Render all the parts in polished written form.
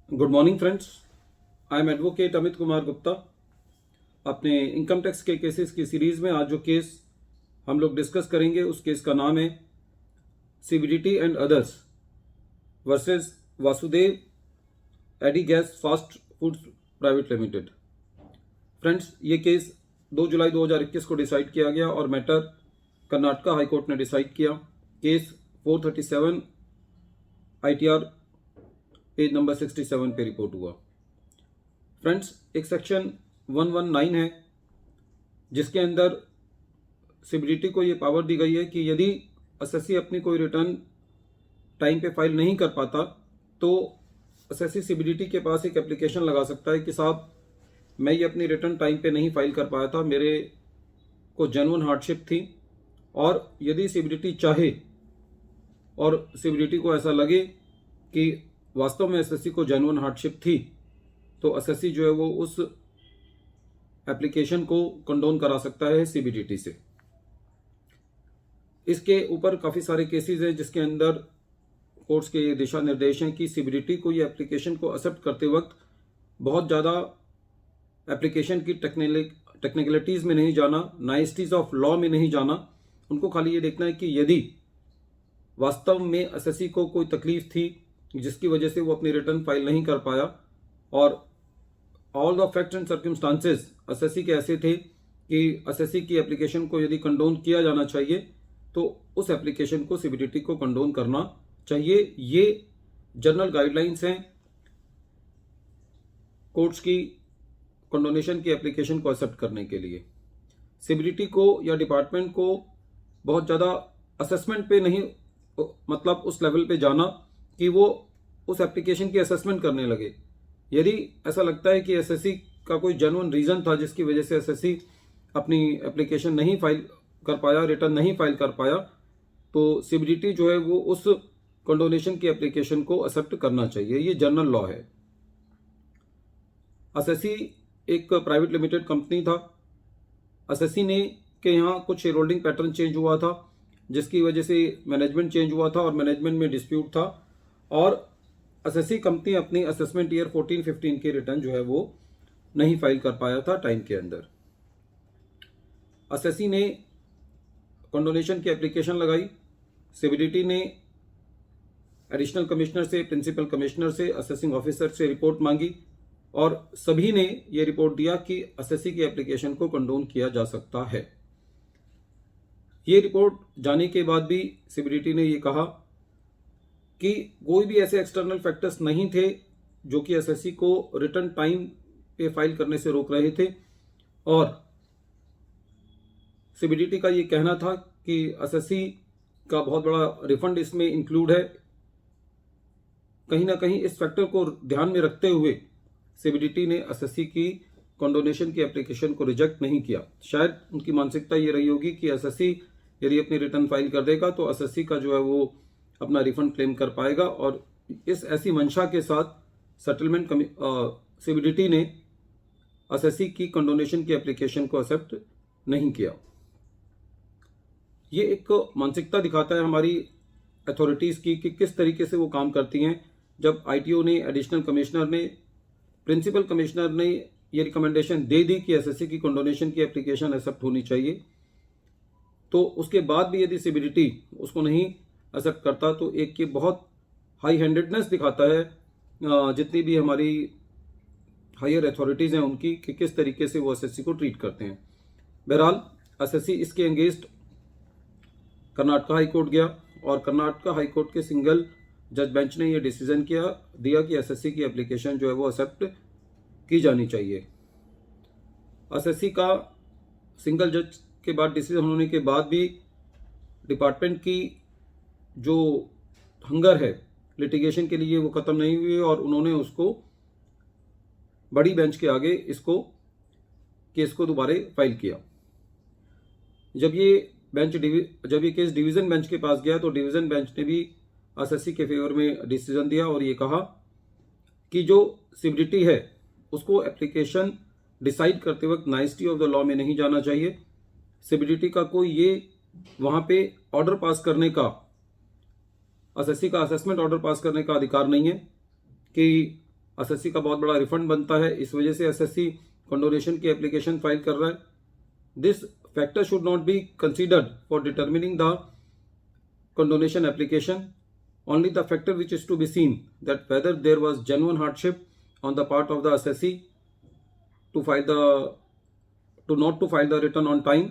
Good morning friends. I am advocate Amit Kumar Gupta. अपने income tax के cases की सीरीज में आज जो केस हम लोग डिस्कस करेंगे उस केस का नाम है CBDT and others versus Vasudev Adiga's fast foods private limited. Friends, ये केस 2 जुलाई 2021 को डिसाइड किया गया और मैटर कर्नाटका हाई कोर्ट ने डिसाइड किया। केस 437 ITR पेज नंबर 67 पे रिपोर्ट हुआ। फ्रेंड्स, एक सेक्शन 119 है जिसके अंदर सीबीडीटी को ये पावर दी गई है कि यदि एसएससी अपनी कोई रिटर्न टाइम पे फाइल नहीं कर पाता तो एसएससी सीबीडीटी के पास एक एप्लीकेशन लगा सकता है कि साहब, मैं ये अपनी रिटर्न टाइम पे नहीं फाइल कर पाया था, मेरे को जेन्युइन हार्डशिप थी। और यदि सीबीडीटी चाहे और सीबीडीटी को ऐसा लगे कि वास्तव में एसएससी को जेन्युइन हार्डशिप थी तो एसएससी जो है वो उस एप्लीकेशन को कंडोन करा सकता है सीबीडीटी से। इसके ऊपर काफ़ी सारे केसेस हैं जिसके अंदर कोर्ट्स के ये दिशा निर्देश हैं कि सीबीडीटी को ये एप्लीकेशन को एक्सेप्ट करते वक्त बहुत ज़्यादा एप्लीकेशन की टेक्निकलिटीज़ में नहीं जाना, नाइसिटीज़ ऑफ लॉ में नहीं जाना। उनको खाली ये देखना है कि यदि वास्तव में एसएससी को कोई तकलीफ थी जिसकी वजह से वो अपनी रिटर्न फाइल नहीं कर पाया और all the facts and circumstances SSC के ऐसे थे कि एसएससी की एप्लीकेशन को यदि कंडोन किया जाना चाहिए तो उस एप्लीकेशन को सीबीडीटी को कंडोन करना चाहिए। ये जनरल गाइडलाइंस हैं कोर्ट्स की कंडोनेशन की एप्लीकेशन को एक्सेप्ट करने के लिए। सीबीडीटी को या डिपार्टमेंट को बहुत ज़्यादा असेसमेंट पे नहीं, मतलब उस लेवल पे जाना कि वो उस एप्लीकेशन की असेसमेंट करने लगे। यदि ऐसा लगता है कि एसएससी का कोई जेन्युइन रीज़न था जिसकी वजह से एसएससी अपनी एप्लीकेशन नहीं फाइल कर पाया, रिटर्न नहीं फाइल कर पाया, तो सीबीडीटी जो है वो उस कंडोनेशन की एप्लीकेशन को एक्सेप्ट करना चाहिए। ये जनरल लॉ है। एसएससी एक प्राइवेट लिमिटेड कंपनी था। एसएससी ने के यहाँ कुछ शेयर होल्डिंग पैटर्न चेंज हुआ था जिसकी वजह से मैनेजमेंट चेंज हुआ था और मैनेजमेंट में डिस्प्यूट था और एसएससी कंपनी अपनी असेसमेंट ईयर 14-15 के रिटर्न जो है वो नहीं फाइल कर पाया था टाइम के अंदर। एसएससी ने कंडोनेशन की एप्लीकेशन लगाई। सीबीडीटी ने एडिशनल कमिश्नर से, प्रिंसिपल कमिश्नर से, असेसिंग ऑफिसर से रिपोर्ट मांगी और सभी ने ये रिपोर्ट दिया कि एसएससी की एप्लीकेशन को कंडोन किया जा सकता है। ये रिपोर्ट जाने के बाद भी सीबीडीटी ने ये कहा कि कोई भी ऐसे एक्सटर्नल फैक्टर्स नहीं थे जो कि एसएससी को रिटर्न टाइम पे फाइल करने से रोक रहे थे और सीबीडीटी का ये कहना था कि एसएससी का बहुत बड़ा रिफंड इसमें इंक्लूड है। कहीं ना कहीं इस फैक्टर को ध्यान में रखते हुए सीबीडीटी ने एसएससी की कंडोनेशन की एप्लीकेशन को रिजेक्ट नहीं किया। शायद उनकी मानसिकता ये रही होगी कि एसएससी यदि अपनी रिटर्न फाइल कर देगा तो एसएससी का जो है वो अपना रिफंड क्लेम कर पाएगा और इस ऐसी मंशा के साथ सेटलमेंट सीबीडीटी ने एसएससी की कंडोनेशन की एप्लीकेशन को एक्सेप्ट नहीं किया। ये एक मानसिकता दिखाता है हमारी अथॉरिटीज़ की कि किस तरीके से वो काम करती हैं। जब आईटीओ ने, एडिशनल कमिश्नर ने, प्रिंसिपल कमिश्नर ने ये रिकमेंडेशन दे दी कि एसएससी की कंडोनेशन की एप्लीकेशन एक्सेप्ट होनी चाहिए, तो उसके बाद भी यदि सीबीडीटी उसको नहीं एक्सेप्ट करता तो एक ये बहुत हाई हैंडेडनेस दिखाता है जितनी भी हमारी हायर अथॉरिटीज़ हैं उनकी, कि किस तरीके से वो एसएससी को ट्रीट करते हैं। बहरहाल एसएससी इसके अगेंस्ट कर्नाटका हाई कोर्ट गया और कर्नाटका हाई कोर्ट के सिंगल जज बेंच ने ये डिसीजन दिया कि एसएससी की एप्लीकेशन जो है वो एक्सेप्ट की जानी चाहिए। एसएससी का सिंगल जज के बाद डिसीजन होने के बाद भी डिपार्टमेंट की जो हंगर है लिटिगेशन के लिए वो ख़त्म नहीं हुई और उन्होंने उसको बड़ी बेंच के आगे केस को दोबारा फाइल किया। जब ये केस डिवीज़न बेंच के पास गया तो डिवीज़न बेंच ने भी एसएससी के फेवर में डिसीजन दिया और ये कहा कि जो सीबीडीटी है उसको एप्लीकेशन डिसाइड करते वक्त नाइसिटी ऑफ द लॉ में नहीं जाना चाहिए। सीबीडीटी का कोई ये वहाँ पे ऑर्डर पास करने का, एसएससी का असेसमेंट ऑर्डर पास करने का अधिकार नहीं है कि एसएससी का बहुत बड़ा रिफंड बनता है, इस वजह से एसएससी कंडोनेशन की एप्लीकेशन फाइल कर रहा है. This factor should not be considered for determining the condonation application. Only the factor which is to be seen, that whether there was genuine hardship on the part of the assessee to not to file the return on time,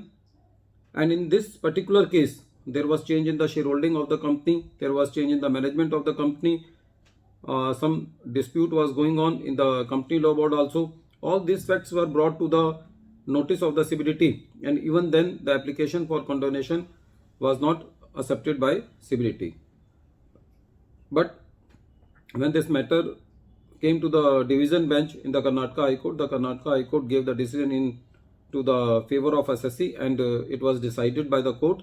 and in this particular case there was change in the shareholding of the company, there was change in the management of the company, some dispute was going on in the company law board also. All these facts were brought to the notice of the CBDT, and even then the application for condonation was not accepted by CBDT. But when this matter came to the division bench in the Karnataka High Court, the Karnataka High Court gave the decision in to the favor of SSC, and it was decided by the court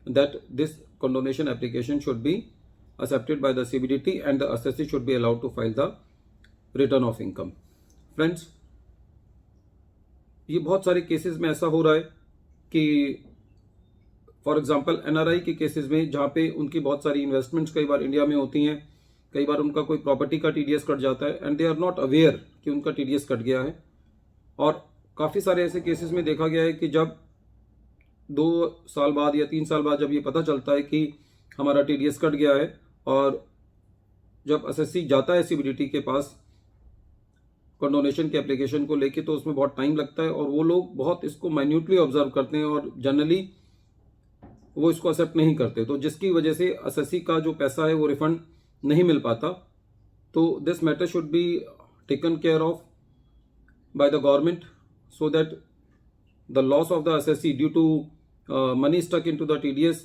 that this condonation application should be accepted by the CBDT and the SSC should be allowed to file the return of income. Friends, ये बहुत सारे cases में ऐसा हो रहा है कि for example NRI के केसेस में जहाँ पे उनकी बहुत सारी इन्वेस्टमेंट्स कई बार इंडिया में होती हैं, कई बार उनका कोई प्रॉपर्टी का टीडीएस कट जाता है and they are not aware कि उनका टीडीएस कट गया है. और काफ़ी सारे ऐसे केसेस में देखा गया है कि जब 2 साल बाद या 3 साल बाद जब ये पता चलता है कि हमारा टीडीएस कट गया है, और जब एसएससी जाता है सीबीडीटी के पास कंडोनेशन के एप्लीकेशन को लेके, तो उसमें बहुत टाइम लगता है और वो लोग बहुत इसको माइन्यूटली ऑब्जर्व करते हैं और जनरली वो इसको एक्सेप्ट नहीं करते, तो जिसकी वजह से एसएससी का जो पैसा है वो रिफंड नहीं मिल पाता. तो this matter should be taken care of by the government so that the loss of the SSC due to money stuck into the TDS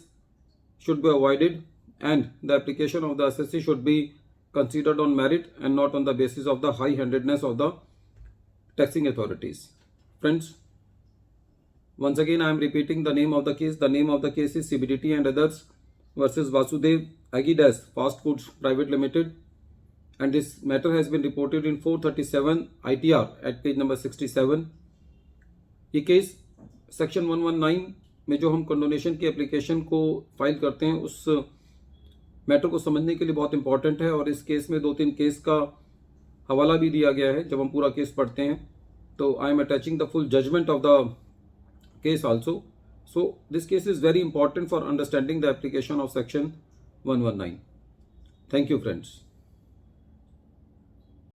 should be avoided, and the application of the SSC should be considered on merit and not on the basis of the high-handedness of the taxing authorities. Friends, once again I am repeating the name of the case. The name of the case is CBDT and others versus Vasudev Agidas Fast Foods Private Limited, and this matter has been reported in 437 ITR at page number 67. ये case section 119 में जो हम condonation की application को file करते हैं उस matter को समझने के लिए बहुत इंपॉर्टेंट है, और इस केस में 2-3 केस का हवाला भी दिया गया है जब हम पूरा केस पढ़ते हैं. तो I am attaching the full judgment of the case also. So this case is very important for understanding the application of section 119. Thank you friends.